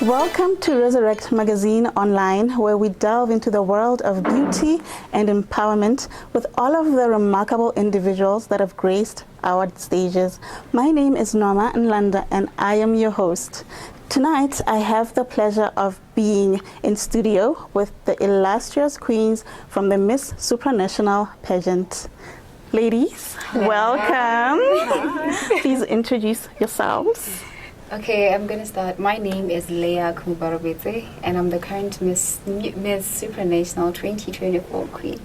Welcome to Resurrect Magazine online, where we delve into the world of beauty and empowerment with all of the remarkable individuals that have graced our stages. My name is Norma Nlanda, and I am your host. Tonight, I have the pleasure of being in studio with the illustrious queens from the Miss Supranational Pageant. Ladies, welcome. Please introduce yourselves. Okay, I'm going to start. My name is Leah Khumo Barobetse, and I'm the current Miss Supranational 2024 Queen.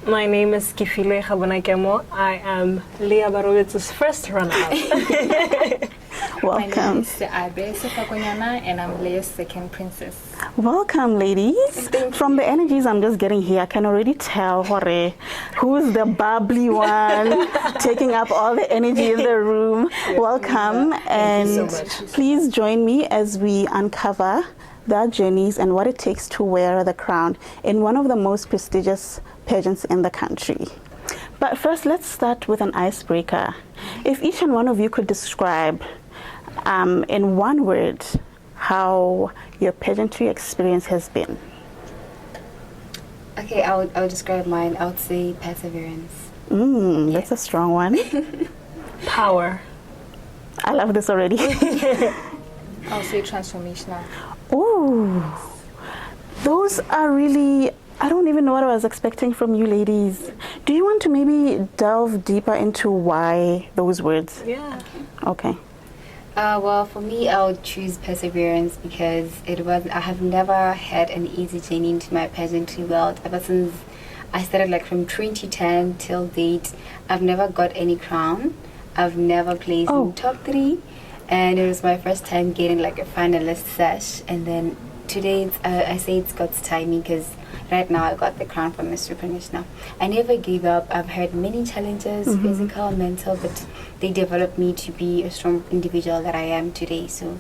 My name is Kefilwe Gabonakemo. I am Leah Barobetse's first runner-up. Welcome. My name is Seabe Sefakonyana, and I'm Leah's second princess. Welcome, ladies. From the energies I'm just getting here, I can already tell who's the bubbly one taking up all the energy in the room. Welcome, and please join me as we uncover their journeys and what it takes to wear the crown in one of the most prestigious pageants in the country. But first, let's start with an icebreaker. If each and one of you could describe in one word how your pageantry experience has been. Okay, I'll describe mine. I would say perseverance. That's a strong one. Power. I love this already. I'll say transformational. Ooh, those are really, I don't even know what I was expecting from you ladies. Do you want to maybe delve deeper into why those words? Yeah. Okay. Well, for me, I would choose perseverance because I have never had an easy journey into my pageantry world. Ever since I started from 2010 till date, I've never got any crown. I've never placed in top 3. And it was my first time getting a finalist sash. And then today, I say it's God's timing because right now I got the crown from Miss Supranational. I never gave up. I've had many challenges, physical, mental, but they developed me to be a strong individual that I am today. So,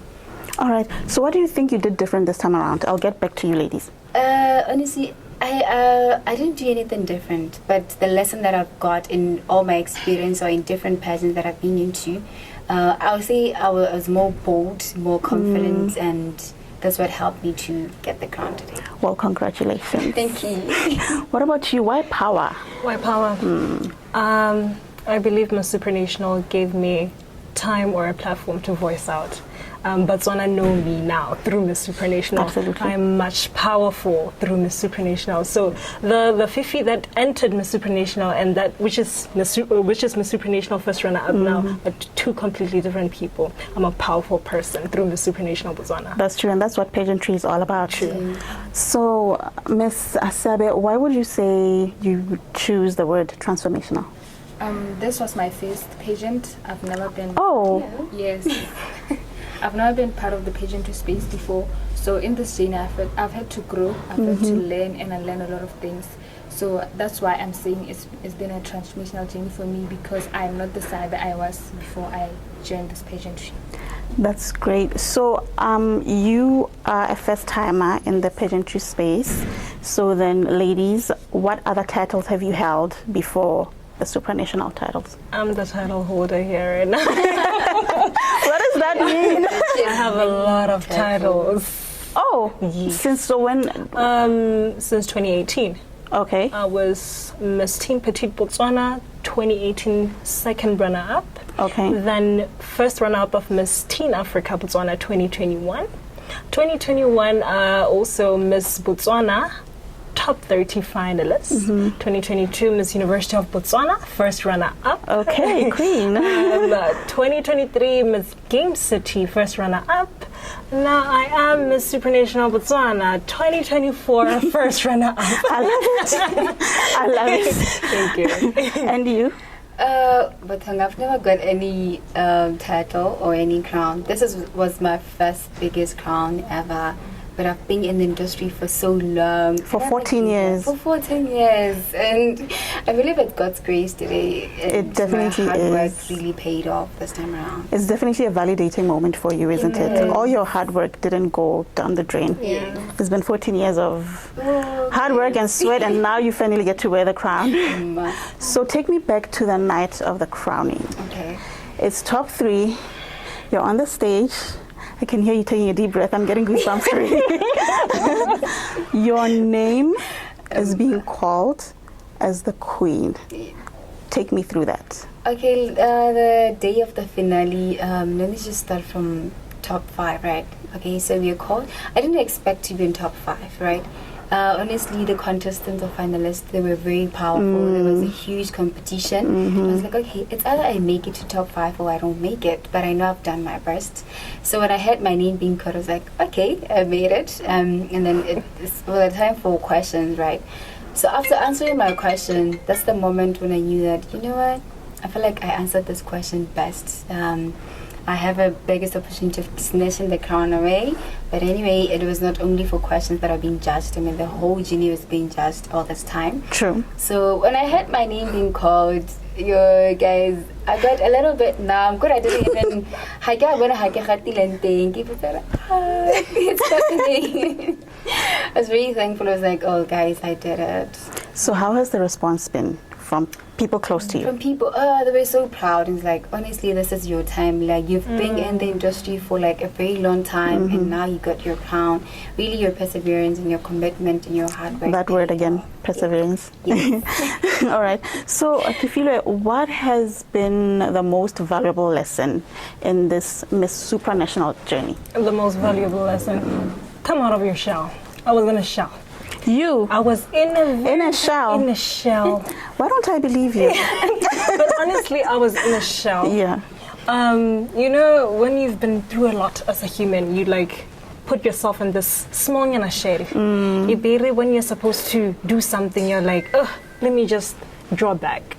all right. So what do you think you did different this time around? I'll get back to you ladies. Honestly, I didn't do anything different, but the lesson that I've got in all my experience or in different pageants that I've been into, I would say I was more bold, more confident, and that's what helped me to get the crown today. Well, congratulations. Thank you. What about you? Why power? Why power? I believe Miss Supranational gave me time or a platform to voice out. Botswana know me now through Miss Supranational. Absolutely. I'm much powerful through Miss Supranational. So the Fifi that entered Miss Supranational and that which is Miss Supranational first runner-up now are two completely different people. I'm a powerful person through Miss Supranational Botswana. That's true, and that's what pageantry is all about. True. So, Miss Seabe, why would you say you would choose the word transformational? This was my first pageant. I've never been. Oh. Yes. I've never been part of the pageantry space before. So in this journey, I've had to grow. I've had to learn and unlearn a lot of things. So that's why I'm saying it's been a transformational journey for me because I'm not the side that I was before I joined this pageantry. That's great. So you are a first timer in the pageantry space. So then, ladies, what other titles have you held before the supranational titles? I'm the title holder here right now. What does that mean? I have a lot of titles. Oh, yes. Since when? Since 2018. Okay. I was Miss Teen Petite Botswana 2018 second runner-up. Okay. Then first runner-up of Miss Teen Africa Botswana 2021. 2021 also Miss Botswana top 30 finalists. 2022 Miss University of Botswana first runner-up. Okay, queen. 2023 Miss Game City first runner-up. Now I am Miss Supranational Botswana 2024 first runner-up. I love it. I love it. Thank you. And you? But I've never got any title or any crown. This was my first biggest crown ever. But I've been in the industry for so long. For 14 years. For 14 years. And I believe it's God's grace today. It definitely my hard work is. really paid off this time around. It's definitely a validating moment for you, isn't it? All your hard work didn't go down the drain. Yeah. It's been 14 years of hard work and sweat, and now you finally get to wear the crown. So take me back to the night of the crowning. Okay. It's top 3. You're on the stage. I can hear you taking a deep breath. I'm getting goosebumps already. Your name is being called as the queen. Take me through that. Okay, the day of the finale, let me just start from top 5, right? Okay, so we are called. I didn't expect to be in top 5, right? Honestly, the contestants or finalists, they were very powerful. There was a huge competition. I was like, okay, it's either I make it to top 5 or I don't make it, but I know I've done my best. So when I heard my name being called, I was like, okay, I made it. And then it's the time for questions, right? So after answering my question, that's the moment when I knew that, you know what, I feel like I answered this question best. I have a biggest opportunity of snatching the crown away. But anyway, it was not only for questions that are being judged. I mean, the whole journey was being judged all this time. True. So when I heard my name being called, yo guys, I got a little bit numb. Good, I didn't even. It's happening. I was really thankful. I was like, oh guys, I did it. So how has the response been from people close to you? From people, they were so proud. It's like, honestly, this is your time. Like, you've been in the industry for like a very long time, and now you got your crown. Really, your perseverance and your commitment and your hard work. That word again, perseverance. Yes. All right. So, Kefilwe, what has been the most valuable lesson in this Miss Supranational journey? The most valuable lesson: come out of your shell. I was in a shell. You? I was in a shell. In a shell. Why don't I believe you? But honestly, I was in a shell. Yeah. You know, when you've been through a lot as a human, you like put yourself in this small yana shell. When you're supposed to do something, you're like, let me just draw back.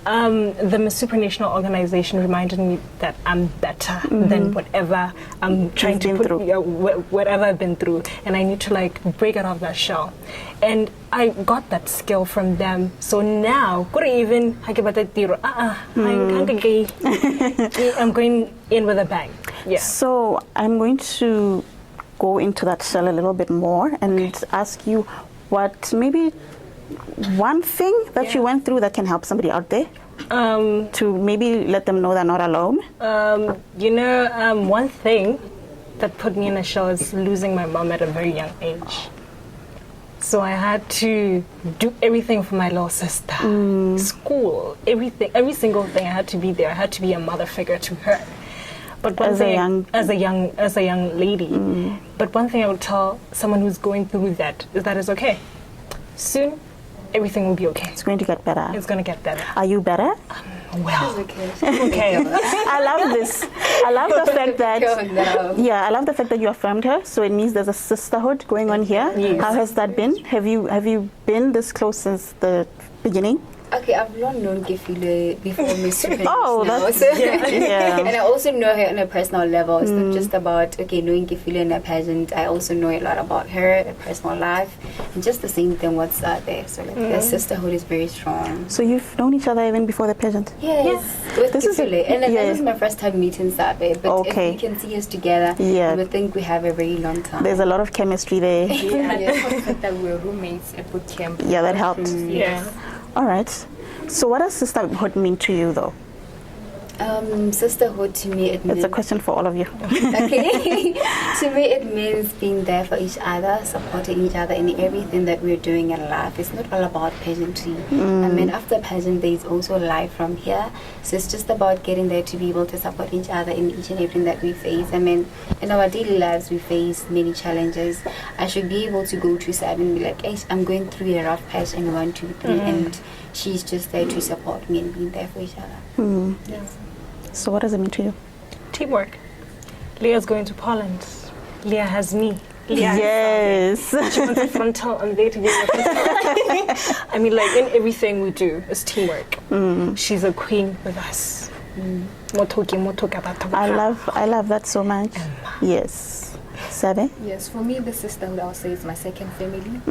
The Miss Supranational organization reminded me that I'm better than whatever I'm trying to put, whatever I've been through, and I need to like break out of that shell. And I got that skill from them. So now, I'm going in with a bang. Yeah. So I'm going to go into that shell a little bit more and ask you what maybe one thing that you went through that can help somebody out there to maybe let them know they're not alone. One thing that put me in a shell is losing my mom at a very young age. So I had to do everything for my little sister. School, everything, every single thing. I had to be there. I had to be a mother figure to her. But as a young lady. But one thing I would tell someone who's going through that is that it's okay. Soon, everything will be okay. It's going to get better. It's going to get better. Are you better? Well, okay. I love this. I love the fact that I love the fact that you affirmed her. So it means there's a sisterhood going on here. Yes. How has that been? Have you been this close since the beginning? Okay, I've not known Kefilwe before Miss Supranational. Oh, that's And I also know her on a personal level. It's not just about knowing Kefilwe in a pageant. I also know a lot about her, her personal life, and just the same thing what's out there. So like the sisterhood is very strong. So you've known each other even before the pageant? Yes, with Kefilwe. And this is my first time meeting Seabe. But if we can see us together, we would think we have a very long time. There's a lot of chemistry there. That we're roommates at boot camp. Yeah, that helped. Yeah. All right. So what does sisterhood mean to you, though? Sisterhood to me, it means... It's a question for all of you. Okay. To me, it means being there for each other, supporting each other in everything that we're doing in life. It's not all about pageantry. I mean, after pageant, there's also life from here. So it's just about getting there to be able to support each other in each and everything that we face. I mean, in our daily lives, we face many challenges. I should be able to go to Seabe and be like, hey, I'm going through a rough patch and 1, 2, 3, and she's just there to support me and being there for each other. Yes. So what does it mean to you? Teamwork. Leah's going to Poland. Leah has me. Leah yes. She wants a frontal. I'm there to be a frontal. I mean, like in everything we do, it's teamwork. She's a queen with us. I love that so much. Yes. Seabe? Yes, for me, the sisterhood, I would say, is my second family.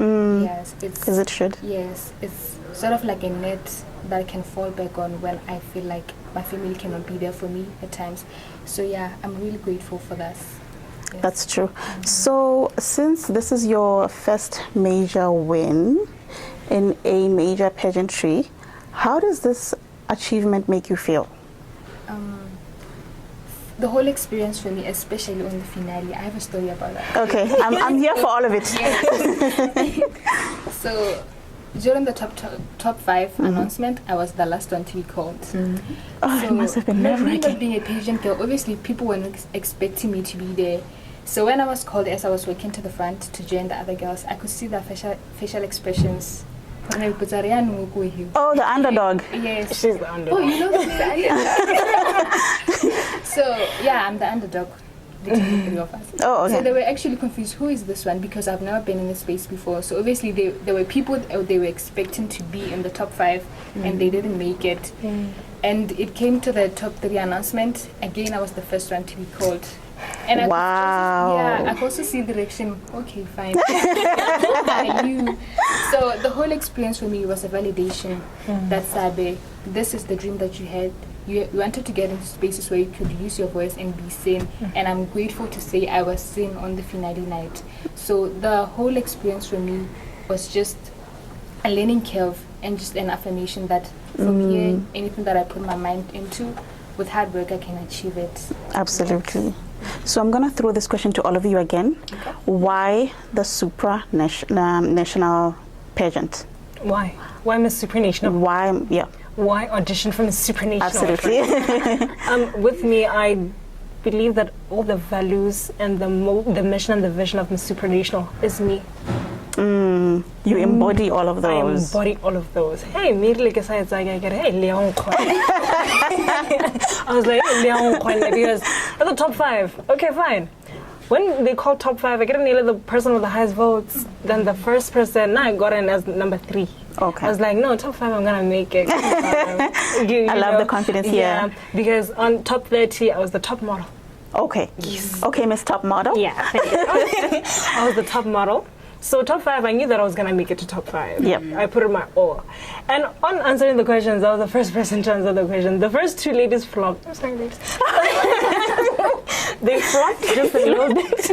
Yes, it's... As it should. Yes, it's sort of like a net that I can fall back on when I feel like my family cannot be there for me at times. So yeah, I'm really grateful for that. Yes. That's true. So since this is your first major win in a major pageantry, how does this achievement make you feel? the whole experience for me, especially on the finale, I have a story about that. Okay, I'm here for all of it. So during the top 5 announcement, I was the last one to be called. Oh, So it must have been me nerve-wracking. not being a pageant girl, obviously people were not expecting me to be there. So when I was called, as I was walking to the front to join the other girls, I could see the facial expressions. Oh, the underdog. Yes. She's the underdog. Oh, you know she's the underdog. So yeah, I'm the underdog between the three of us. Oh, okay. So they were actually confused. Who is this one? Because I've never been in this space before. So obviously there were people they were expecting to be in the top 5, and they didn't make it. And it came to the top 3 announcement. Again, I was the first one to be called. And I I could also see the reaction. Okay, fine. You. So the whole experience for me was a validation that Seabe, this is the dream that you had. You wanted to get into spaces where you could use your voice and be seen. And I'm grateful to say I was seen on the finale night. So the whole experience for me was just a learning curve and just an affirmation that from here, anything that I put my mind into, with hard work, I can achieve it. Absolutely. So I'm going to throw this question to all of you again. Okay. Why the supranational pageant? Why? Why Miss Supranational? Why? Yeah, Why audition for Miss Supranational? absolutely. With me, I believe that all the values and the mission and the vision of Miss Supranational is me. You embody all of I those. embody all of those. Hey, immediately I get hey Leah Khumo. I was like Leah Khumo because at the top 5. Okay, fine. When they call top 5, I get nearly the person with the highest votes. Then the first person, now I got in as number 3. Okay. I was like, no, top 5, I'm gonna make it. You I love know? the confidence here. Yeah, because on top 30, I was the top model. Okay. Okay, Miss Top Model. Yeah, I was the top model. So top 5, I knew that I was gonna make it to top 5. Yep. I put in my all. And on answering the questions, I was the first person to answer the question. The first 2 ladies flopped. I'm sorry, ladies. They flopped just a little bit.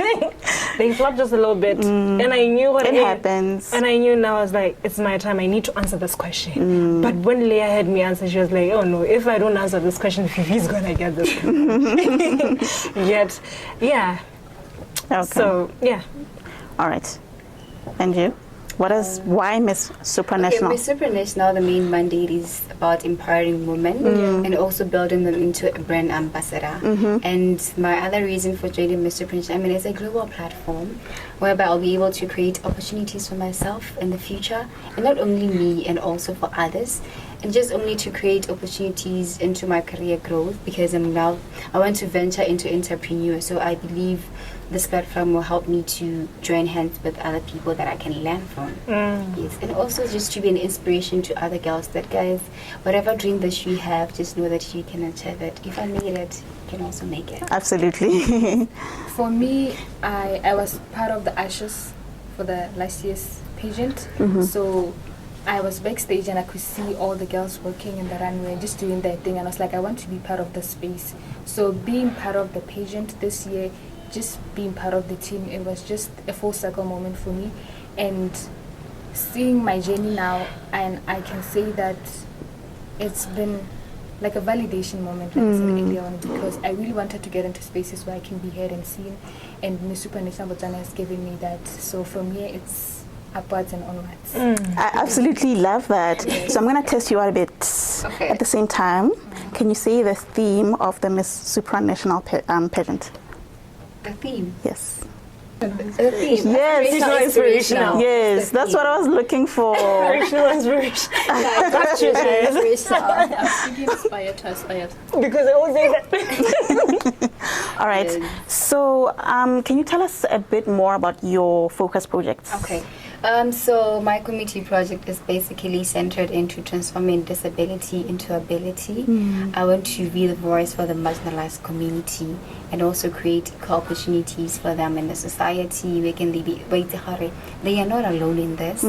They flopped just a little bit. And I knew what It happens. And I knew now I was like, it's my time. I need to answer this question. But when Leah had me answer, she was like, oh no, if I don't answer this question, Fifi's gonna get this. Yet, yeah. Okay. So, yeah. All right. And you? What is why Miss Supranational? Okay, Miss Supranational, the main mandate is about empowering women and also building them into a brand ambassador. And my other reason for joining Miss Supranational, I mean, it's a global platform whereby I'll be able to create opportunities for myself in the future, and not only me, and also for others. And just only to create opportunities into my career growth, because I want to venture into entrepreneur. So I believe this platform will help me to join hands with other people that I can learn from. Yes, and also just to be an inspiration to other girls that, guys, whatever dream that you have, just know that you can achieve it. If I made it, you can also make it. Absolutely. For me, I was part of the ashes for the last year's pageant. So I was backstage and I could see all the girls working in the runway, just doing their thing. And I was like, I want to be part of the space. So being part of the pageant this year, just being part of the team, it was just a full circle moment for me. And seeing my journey now, and I can say that it's been like a validation moment, like I said earlier on, because I really wanted to get into spaces where I can be heard and seen, and Miss Supranational Botswana has given me that. So from here, it's upwards and onwards. I absolutely love that. So I'm going to test you out a bit. Okay. At the same time, can you say the theme of the Miss Supranational pageant? The theme. Yes. The theme. Yes. Inspirational. Yes, that's what I was looking for. Inspiration. I'm being inspired to aspire. Because I always say that. All right. Yes. So can you tell us a bit more about your focus projects? Okay. So my community project is basically centered into transforming disability into ability. I want to be the voice for the marginalized community and also create equal opportunities for them in the society. They are not alone in this.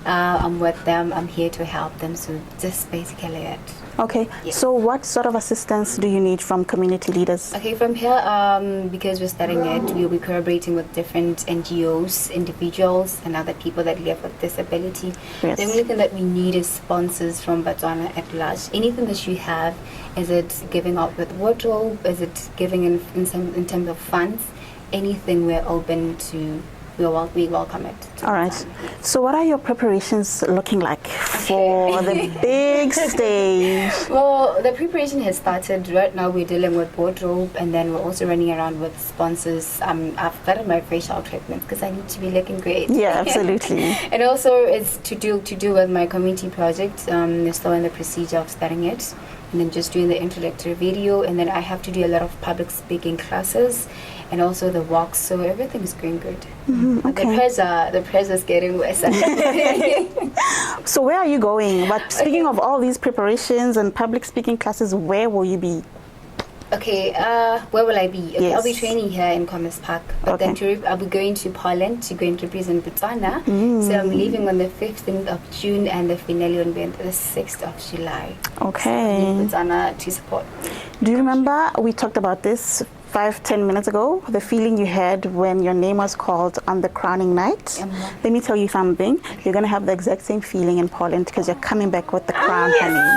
I'm with them. I'm here to help them. So just basically it. Okay, Yes. so what sort of assistance do you need from community leaders? Okay, from here, because we're starting it, we'll be collaborating with different NGOs, individuals, and other people that live with disability. Yes. The only thing that we need is sponsors from Botswana at large. Anything that you have, is it giving out with wardrobe? Is it giving in terms of funds? Anything we're open to. We welcome it. All right. So what are your preparations looking like for the big stage? Well, the preparation has started. Right now we're dealing with wardrobe, and then we're also running around with sponsors. I've started my facial treatment because I need to be looking great. Yeah, absolutely. And also it's to do with my community project. They're still in the procedure of starting it. And then just doing the introductory video, and then I have to do a lot of public speaking classes and also the walks, so everything is going good. Okay. The pressure's getting worse. So where are you going? But speaking of all these preparations and public speaking classes, where will you be? Okay, where will I be? Okay, Yes. I'll be training here in Commerce Park, but then I'll be going to Poland to go and represent Botswana. So I'm leaving on the 15th of June, and the finale will be on the 6th of July. Okay. So I need Botswana to support. Do you remember we talked about this 5-10 minutes ago, the feeling you had when your name was called on the crowning night? Let me tell you something. You're going to have the exact same feeling in Poland because you're coming back with the crown, honey.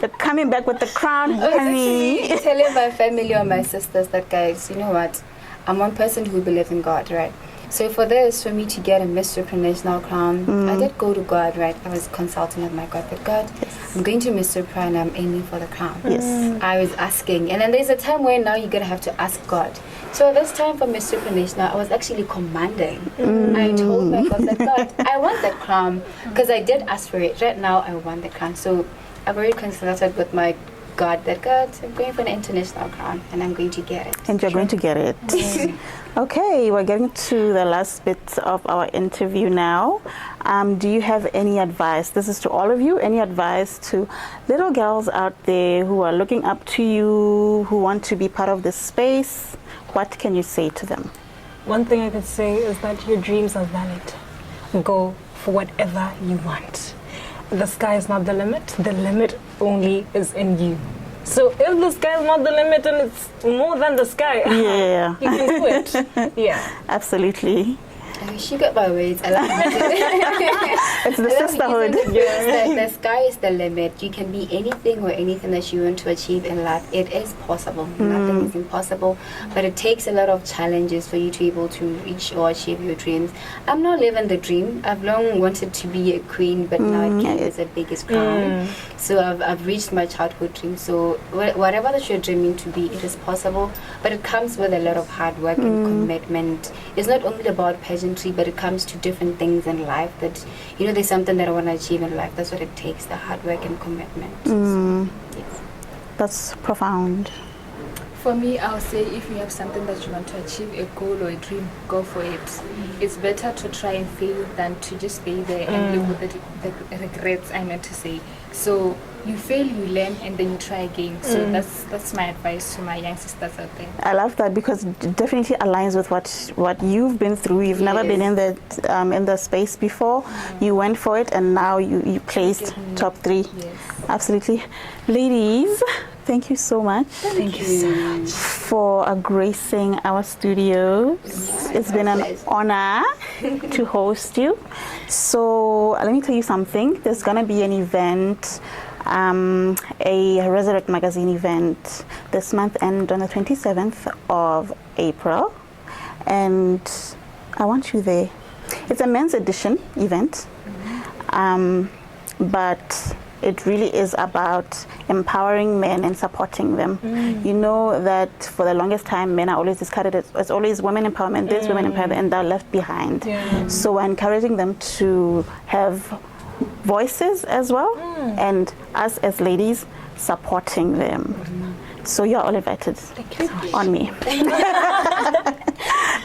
You're coming back with the crown, honey. Telling my family or my sisters that, guys, you know what? I'm one person who believes in God, right? So for me to get a Miss Supranational crown, I did go to God, right? I was consulting with my God, but God, I'm going to Miss Supra and I'm aiming for the crown. Yes. I was asking, and then there's a time where now you're gonna have to ask God. So this time for Miss Supranational, I was actually commanding. I told my God that, God, I want that crown because I did ask for it. Right now, I want the crown. So I've already consulted with my God that, God, I'm going for an international crown and I'm going to get it. And you're going to get it. Okay, we're getting to the last bit of our interview now. Do you have any advice? This is to all of you. Any advice to little girls out there who are looking up to you, who want to be part of this space? What can you say to them? One thing I could say is that your dreams are valid. Go for whatever you want. The sky is not the limit. The limit only is in you. So if the sky is not the limit and it's more than the sky, Yeah. you can do it. Yeah. Absolutely. She got my words. I love it. It's the sisterhood. The sky is the limit. You can be anything or anything that you want to achieve in life. It is possible. Nothing is impossible. But it takes a lot of challenges for you to be able to reach or achieve your dreams. I'm not living the dream. I've long wanted to be a queen, but now it is the biggest crown. So I've reached my childhood dream. So whatever that you're dreaming to be, it is possible. But it comes with a lot of hard work and commitment. It's not only about pageantry, but it comes to different things in life that, you know, there's something that I want to achieve in life. That's what it takes, the hard work and commitment. So, yes. That's profound. For me, I'll say if you have something that you want to achieve, a goal or a dream, go for it. It's better to try and fail than to just stay there and live with the regrets, I meant to say. So you fail, you learn, and then you try again. So that's my advice to my young sisters out there. I love that because it definitely aligns with what you've been through. You've never been in the space before. You went for it, and now you placed top 3. Yes. Absolutely. Ladies, thank you so much. Thank you so much for gracing our studios. It's been an honor to host you. So let me tell you something. There's gonna be an event, a Resurrect Magazine event this month, and on the 27th of April, and I want you there. It's a men's edition event, but it really is about empowering men and supporting them. You know that for the longest time, men are always discarded. It's always women empowerment, this women empowerment, and they're left behind. So we're encouraging them to have voices as well, and us as ladies supporting them. So you're all invited on me.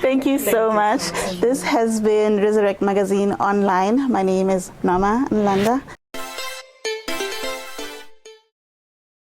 Thank you so much. This has been Resurrect Magazine Online. My name is Norma Nlanda.